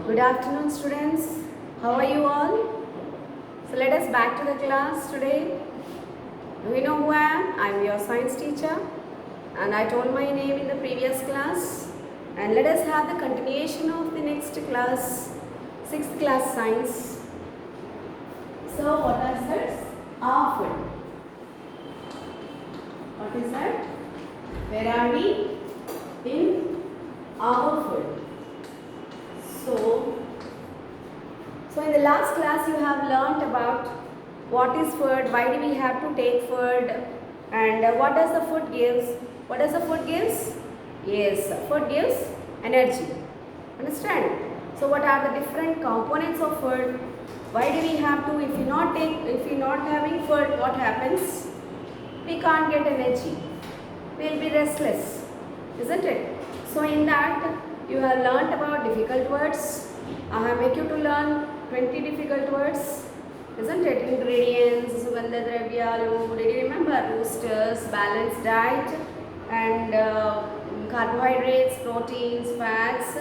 Good afternoon, students. How are you all? So let us back to the class today. Do you know who I am? I am your science teacher, and I told my name in the previous class. And let us have the continuation of the next class, 6th class science. So what is that? Our food. What is that? Where are we? In our food. So in the last class you have learnt about what is food, why do we have to take food, and what does the food gives? What does the food gives? Yes, food gives energy. Understand? So what are the different components of food? Why do we have to? If you're not having food, what happens? We can't get energy. We'll be restless, isn't it? So in that you have learnt about difficult words. I have made you to learn 20 difficult words, isn't it? Ingredients, sugandha dravyalu, did you remember? Roosters, balanced diet, and carbohydrates, proteins, fats,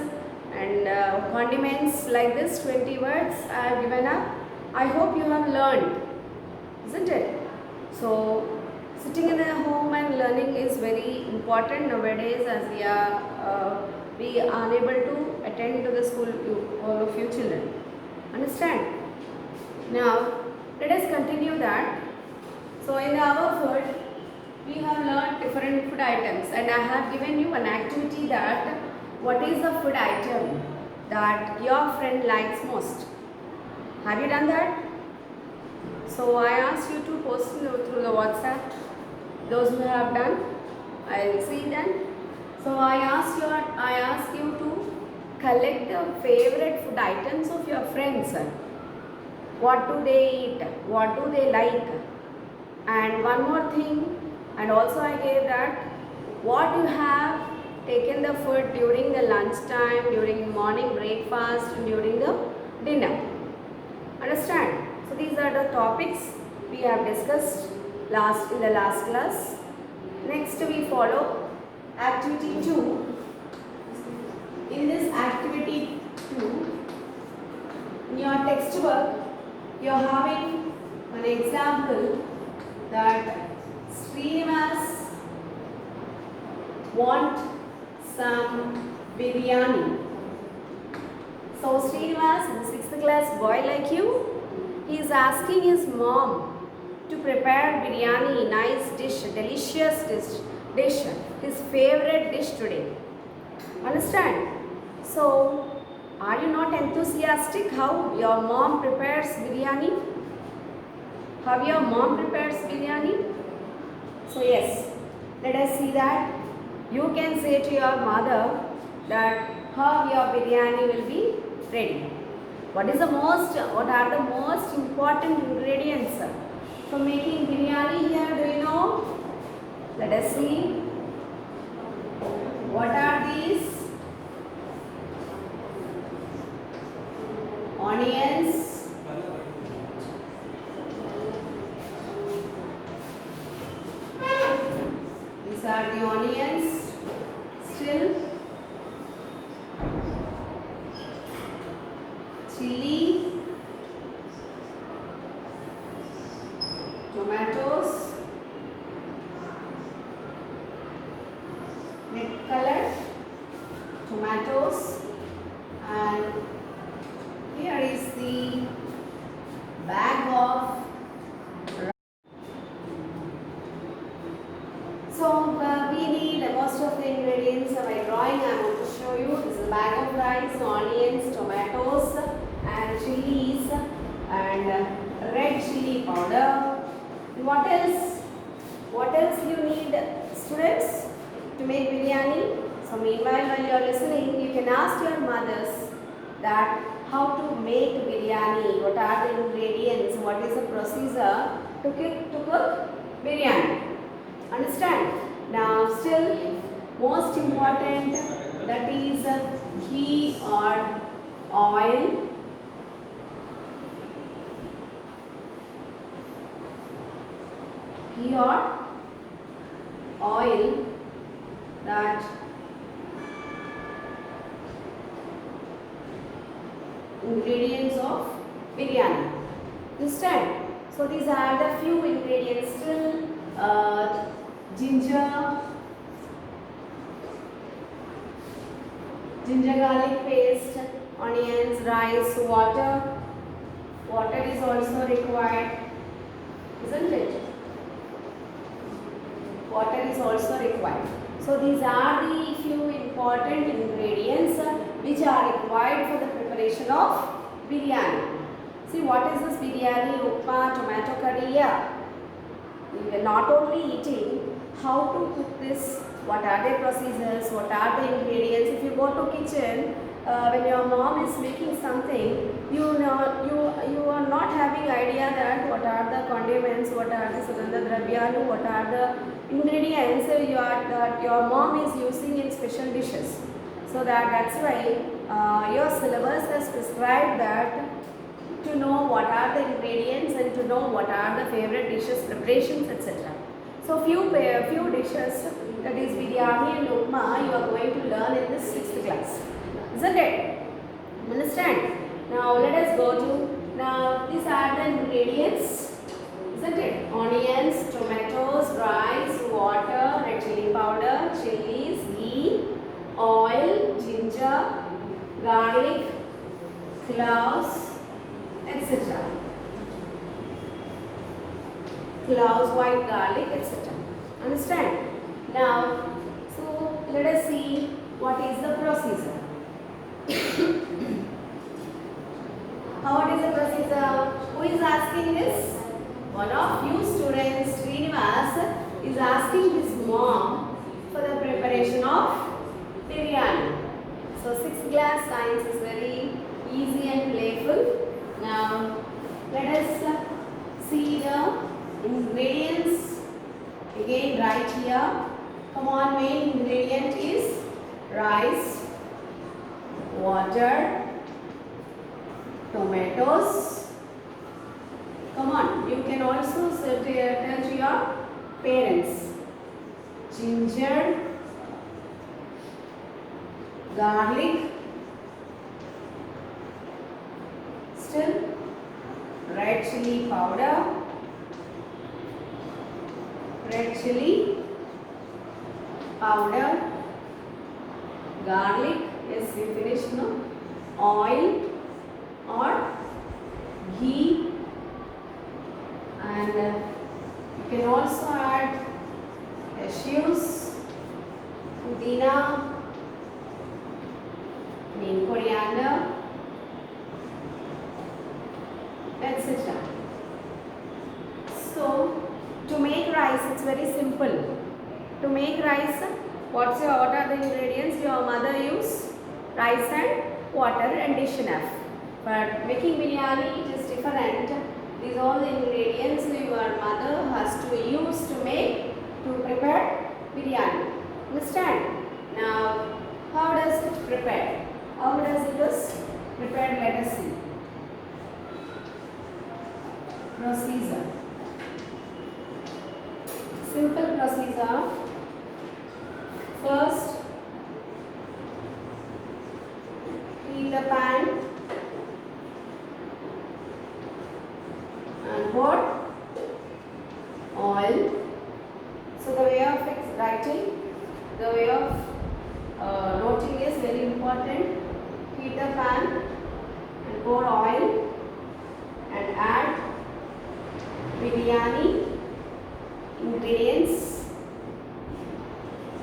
and condiments. Like this 20 words I have given up. I hope you have learned, isn't it? So sitting in the home and learning is very important nowadays, as we are unable to attend to the school, all of you children. Understand? Now let us continue that. So in our food we have learned different food items, and I have given you an activity that what is the food item that your friend likes most. Have you done that? So I asked you to post through the WhatsApp. Those who have done, I will see them. So I ask you to collect the favorite food items of your friends. What do they eat? What do they like? And one more thing, and also I gave that what you have taken the food during the lunchtime, during morning breakfast, and during the dinner. Understand? So these are the topics we have discussed in the last class. Next we follow activity 2. In this activity 2, in your textbook, you are having an example that Srinivas want some biryani. So Srinivas is a 6th class boy like you. He is asking his mom to prepare biryani, nice dish, delicious dish, his favorite dish today. Understand? So, are you not enthusiastic how your mom prepares biryani? How your mom prepares biryani? So yes, let us see that. You can say to your mother that how your biryani will be ready. What are the most important ingredients for making biryani here? Do you know? Let us see. What are these? Onions, these are the onions. Still, chili, tomatoes, red color, tomatoes, and here is the bag of rice. So we need most of the ingredients by drawing. I want to show you. This is a bag of rice, onions, tomatoes, and chilies, and red chili powder. What else? What else you need, students, to make biryani? So meanwhile, while you are listening, you can ask your mothers that how to make biryani, what are the ingredients, what is the procedure to cook biryani. Understand? Now still most important, that is ghee or oil. Ghee or oil, that ingredients of biryani. Understand? So these are the few ingredients still. Ginger garlic paste, onions, rice, water. Water is also required, isn't it? Water is also required. So these are the few important ingredients which are required for the preparation of biryani. See, what is this biryani, upma, tomato curry? Yeah. We are not only eating, how to cook this, what are the procedures, what are the ingredients. If you go to kitchen, when your mom is making something, you are not having idea that what are the condiments, what are the sugandha dravyalu, what are the ingredients your mom is using in special dishes. So that's why your syllabus has prescribed that to know what are the ingredients and to know what are the favorite dishes, preparations, etc. So few dishes, that is biryani and upma, you are going to learn in this 6th class. Isn't it? Understand? Now let us go to, now these are the ingredients. Isn't it? Onions, tomatoes, rice, water, red chili powder, chilies, ghee, oil, ginger, garlic, cloves, etc. Cloves, white garlic, etc. Understand? Now, so let us see what is the procedure. What is the procedure? Who is asking this? One of you students, Srinivas, is asking his mom for the preparation of biryani. So 6th class science is very easy and playful. Now let us see the ingredients again right here. Come on, main ingredient is rice, water, tomatoes. Come on, you can also tell to your parents. Ginger, garlic, still red chili powder, red chili powder, garlic, yes you finished no, oil or ghee, and you can also add cashews, pudina, neem coriander, etc. So to make rice, it's very simple. To make rice, what are the ingredients your mother use? Rice and water and dish enough. But making biryani, it is different. These all the ingredients your mother has to use to prepare biryani. Understand? Now, how does it prepare? How does it is prepared? Let us see. Procedure. Simple procedure. First, heat the pan and pour oil. So the way of writing, the way of noting is very important. Heat the pan and pour oil and add biryani ingredients.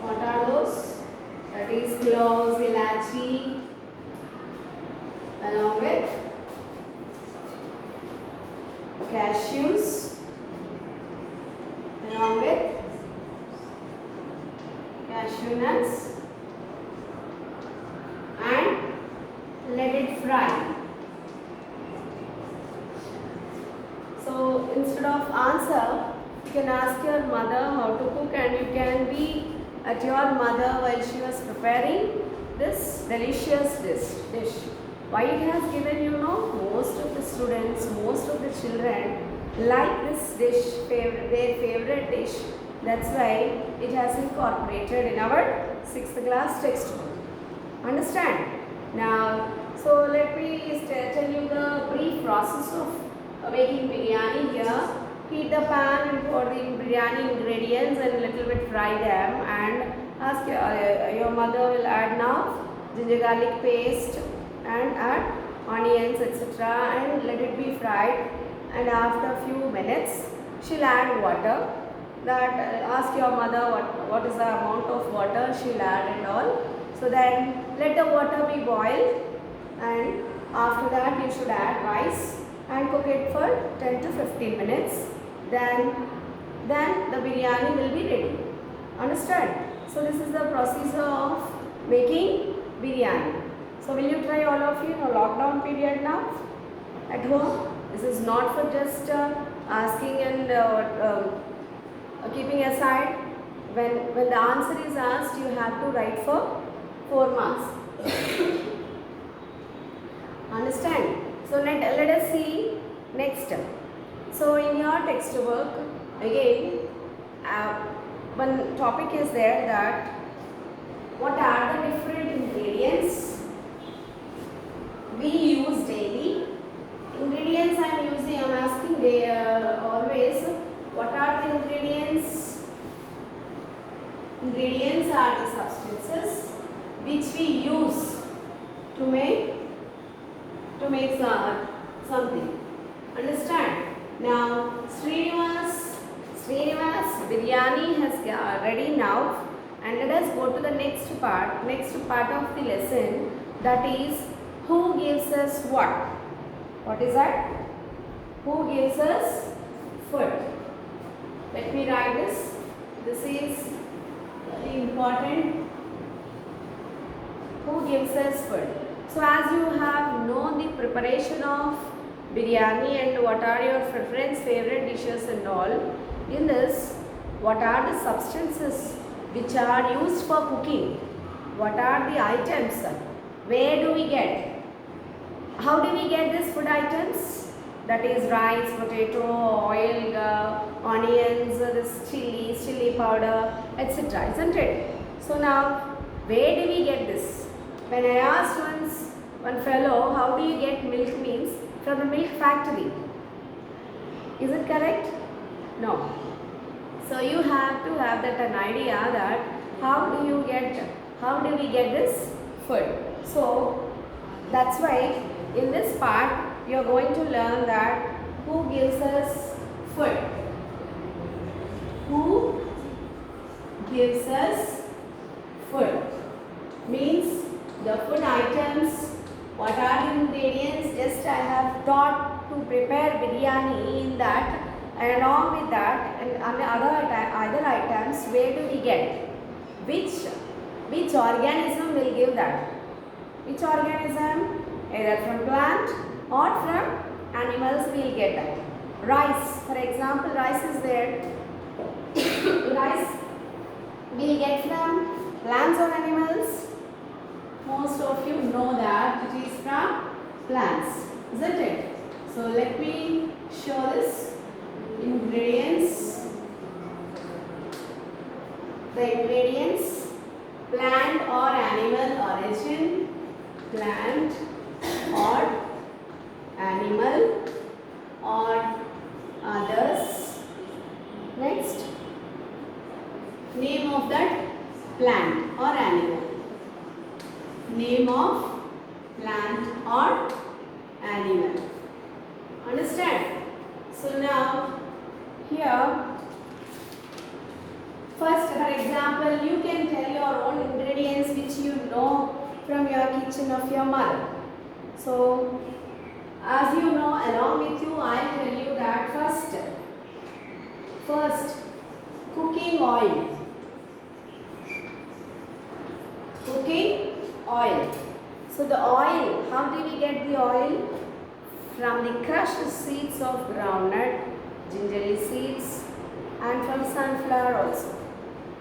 What are those? That is cloves, ilachi, along with cashews, along with cashew nuts, and let it fry. So instead of answer, you can ask your mother how to cook, and you can be at your mother while she was preparing this delicious dish. Why it has given, most of the students, most of the children like this dish, their favorite dish. That's why it has incorporated in our 6th class textbook. Understand? Now, So let me tell you the brief process of making biryani here. Heat the pan and pour the biryani ingredients and little bit fry them, and ask your mother will add now ginger garlic paste and add onions etc. and let it be fried, and after a few minutes she'll add water. That ask your mother what is the amount of water she'll add and all. So then let the water be boiled, and after that you should add rice and cook it for 10 to 15 minutes. Then the biryani will be ready. Understand? So this is the procedure of making biryani. So will you try all of you in a lockdown period now at home? This is not for just asking and keeping aside. When the answer is asked, you have to write for 4 marks. Understand? So let us see next. So in your textbook again one topic is there, that what are the different ingredients we use daily. Ingredients I am using, I am asking always what are the ingredients. Ingredients are the substances which we use to make something. Understand? Now Srinivas biryani has ready now, and let us go to the next part of the lesson, that is who gives us what. What is that? Who gives us food? Let me write this. This is very important. Who gives us food? So as you have known the preparation of biryani and what are your favorite dishes and all, in this what are the substances which are used for cooking? What are the items? Where do we get? How do we get these food items? That is rice, potato, oil, onions, this chili powder, etc. Isn't it? So now where do we get this? When I asked one fellow, how do you get milk, means from the milk factory. Is it correct? No. So you have to have that an idea that how do we get this food. So that's why in this part you are going to learn that who gives us food. Who gives us food means the food items. What are the ingredients? Just I have taught to prepare biryani in that, and along with that and other items, where do we get? Which organism will give that? Which organism? Either from plant or from animals we will get that. Rice, for example, rice is there. Rice we will get from plants or animals? Most of you know that it is from plants, isn't it? So let me show this ingredients. The ingredients: plant or animal origin, plant or animal or others. Next, name of that plant or animal. Name of plant or animal. Understand? So now here, first for example, you can tell your own ingredients which you know from your kitchen of your mother. So as you know, along with you, I will tell you that first cooking oil. Cooking oil. So the oil, how do we get the oil? From the crushed seeds of groundnut, gingerly seeds, and from sunflower also.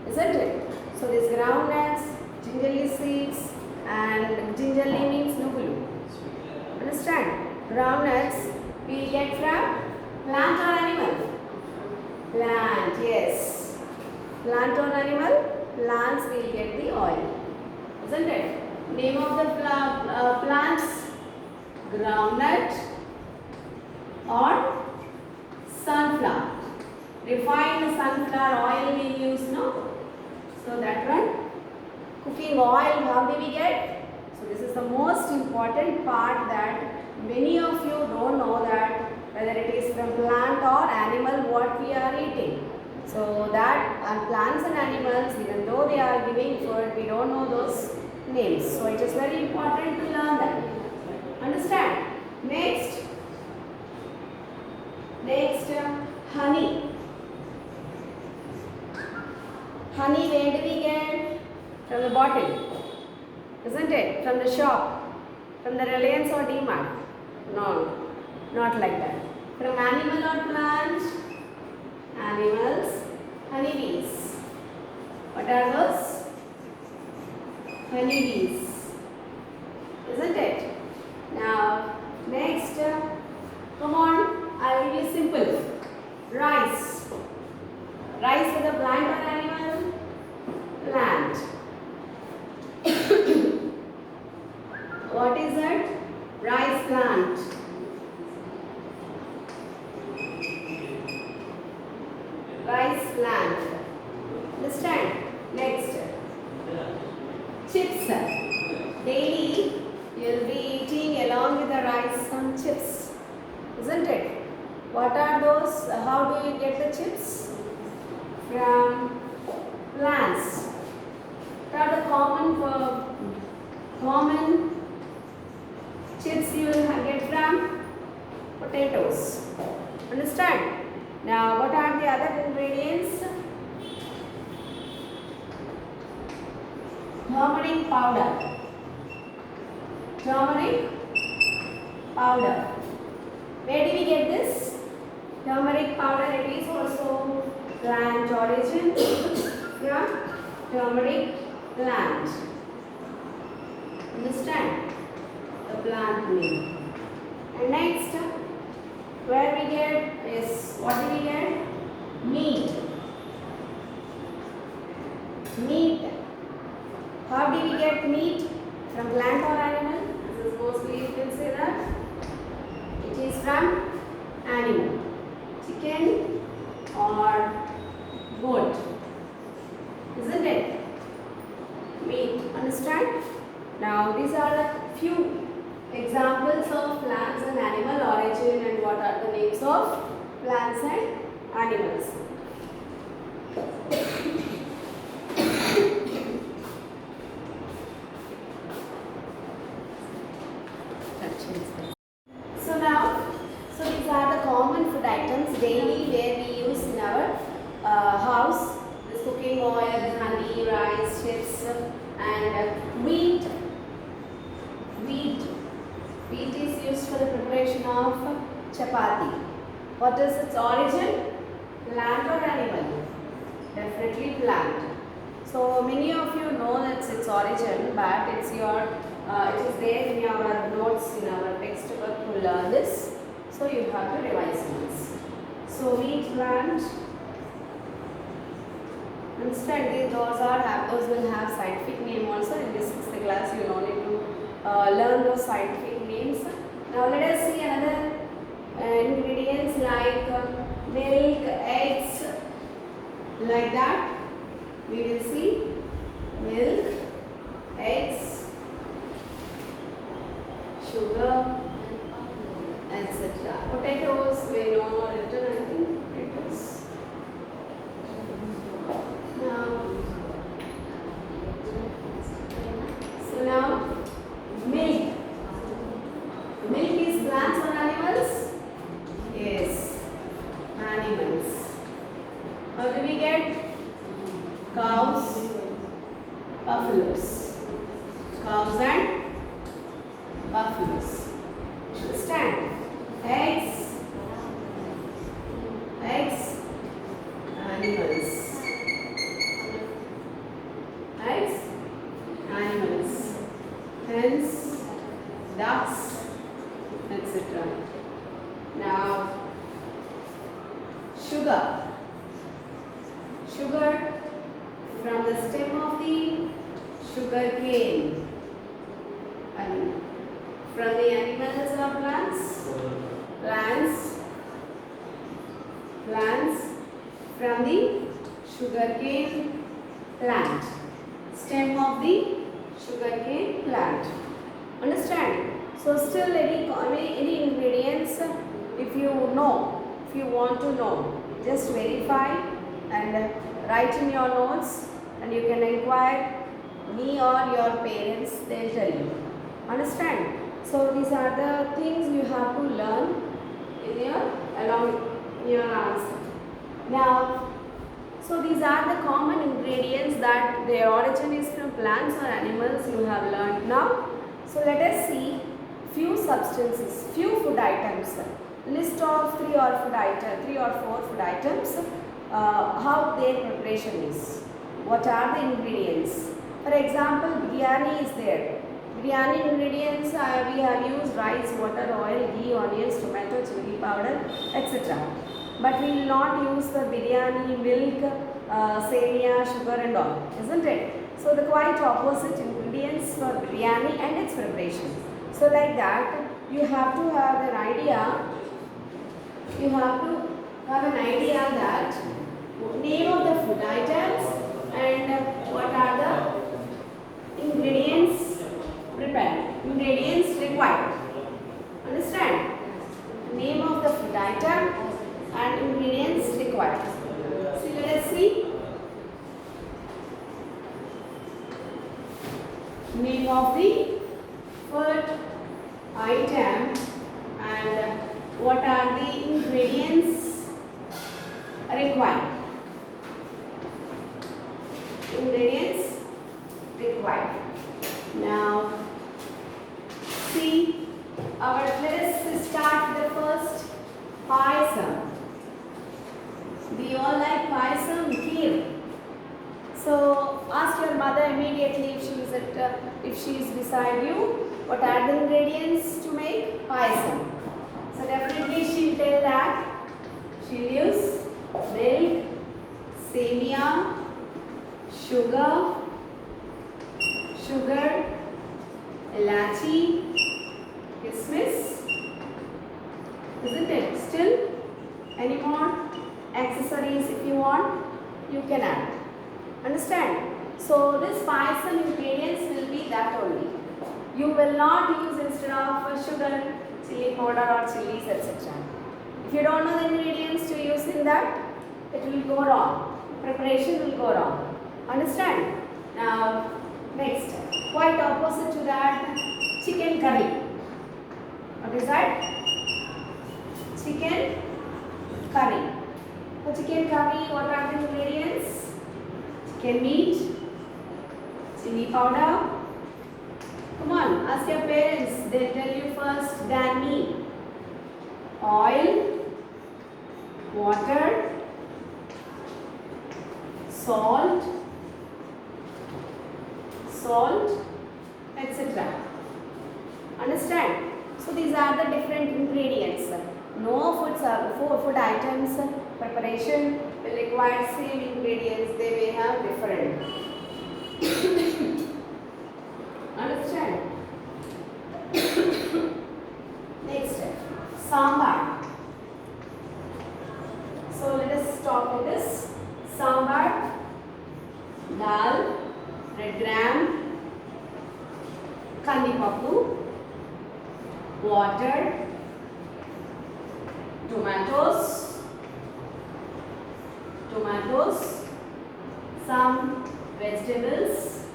Isn't it? So these groundnuts, gingerly seeds, and gingerly means nugulu. Understand? Groundnuts we get from plant or animal? Plant, yes. Plant or animal? Plants will get the oil. Isn't it? Name of the plants groundnut or sunflower. Refined sunflower oil we use, no? So that one. Cooking oil, how do we get? So this is the most important part that many of you don't know, that whether it is from plant or animal what we are eating. So that plants and animals, even though they are giving food, we don't know those names. So it is very important to learn that. Understand? Next, honey. Honey, where do we get? From the bottle, isn't it? From the shop, from the Reliance or DMart? No, not like that. From animal or plant? Animals, honeybees. What are those? Honeybees, isn't it? Now, next, come on, I will give you simple. Rice. Rice is a plant or animal? Plant. What is it? Rice plant. Rice plant. Understand? Next. Chips. Daily you will be eating along with the rice some chips. Isn't it? What are those? How do you get the chips? From plants. What are the common chips you will get from? Potatoes. Understand? Now what are the other ingredients? Turmeric powder. Turmeric powder. Where do we get this? Turmeric powder, it is also plant origin from turmeric plant. Understand? The plant name. And next, where we get is, what do we get? Meat. Meat. How do we get meat? From plant or animal? This is mostly, you can say that it is from animal. Chicken or goat. Isn't it? Meat. Understand? Now these are the few examples of plants and animal origin, and what are the names of plants and animals. So now, these are the common food items daily where we use in our house. This cooking oil, honey, rice, chips, and wheat. Wheat is used for the preparation of chapati. What is its origin? Plant or animal? Definitely plant. So many of you know that's its origin, but it is there in your notes in our textbook to learn this. So you have to revise this. So wheat, plant. Instantly those will have scientific name also. In this 6th class you don't need to learn those scientific names. Now let us see another ingredients like milk, eggs, like that. We will see milk, eggs, sugar, etc. Potatoes, we know written, I think, potatoes. Now, milk. Milk is plants or animals? Yes, animals. How do we get? Cows, buffaloes. Cows and buffaloes. Understand? Eggs, animals. Eggs, animals. Hens, ducks, etc. Now, sugar. Sugar from the stem of the sugar cane. And from the animals or plants from the sugarcane plant. Stem of the sugarcane plant. Understand? So still any ingredients, if you know, if you want to know, just verify and write in your notes, and you can inquire me or your parents, they will tell you. Understand? So these are the things you have to learn in your answer. Now, so these are the common ingredients that their origin is from plants or animals you have learned now. So let us see few substances, few food items. List of 3 or 4 food items. How their preparation is. What are the ingredients? For example, biryani is there. Biryani ingredients, we have used rice, water, oil, ghee, onions, tomato, chili powder, etc. But we will not use the biryani, milk, sevia, sugar and all, isn't it? So the quite opposite ingredients for biryani and its preparation. So like that, you have to have an idea. You have to have an idea that name of the food items and what are the ingredients required. Understand? Name of the food item and ingredients required. So let us see. Name of the food item and what are the ingredients required. Ingredients required. Now, see let us start the first payasam. We all like payasam, kheer. So ask your mother immediately if she is beside you, what are the ingredients to make payasam. So definitely she will tell that she will use milk, sevia, sugar, ilachi, kismis, isn't it? Still, any more accessories if you want, you can add. Understand? So this payasam ingredients will be that only. You will not use instead of sugar, chili powder or chilies, etc. If you don't know the ingredients to use in that, it will go wrong. Preparation will go wrong. Understand? Now, next, quite opposite to that, chicken curry. What is that? Chicken curry. For chicken curry, what are the ingredients? Chicken meat, chili powder. Come on, ask your parents. They'll tell you first than me. Oil, water, salt, etc. Understand? So these are the different ingredients. No food items preparation will require same ingredients. They may have different. Understand? Next, sambar. So let us start with this. Sambar, dal, red gram, kandipapu, water, tomatoes, some vegetables,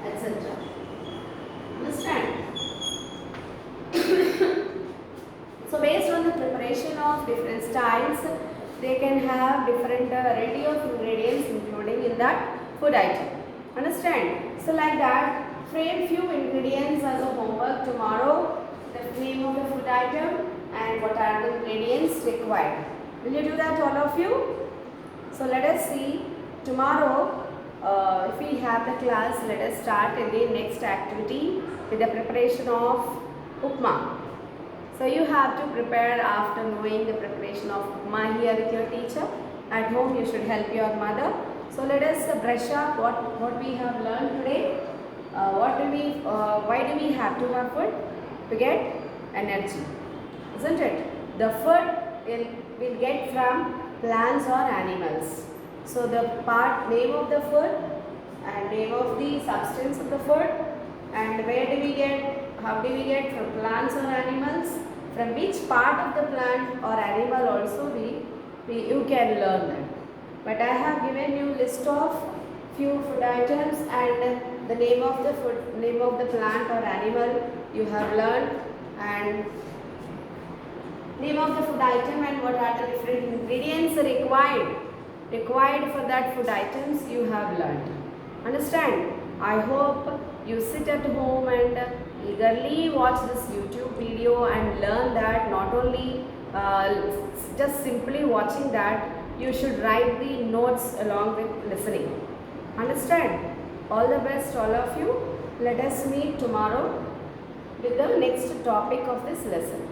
etc. Understand? So based on the preparation of different styles, they can have different variety of ingredients including in that food item. Understand? So like that, frame few ingredients as a homework tomorrow, the name of the food item and what are the ingredients required. Will you do that, all of you? So let us see tomorrow. If we have the class, let us start in the next activity with the preparation of upma. So you have to prepare after knowing the preparation of upma here with your teacher. At home you should help your mother. So let us brush up what we have learned today. Why do we have to have food? To get energy, isn't it? The food will get from plants or animals. So the part name of the food and name of the substance of the food, and where do we get, how do we get, from plants or animals, from which part of the plant or animal also you can learn that. But I have given you list of few food items and the name of the food, name of the plant or animal you have learned, and name of the food item and what are the different ingredients required for that food items you have learned. Understand? I hope you sit at home and eagerly watch this YouTube video and learn that. Not only just simply watching that, you should write the notes along with listening. Understand? All the best, all of you. Let us meet tomorrow with the next topic of this lesson.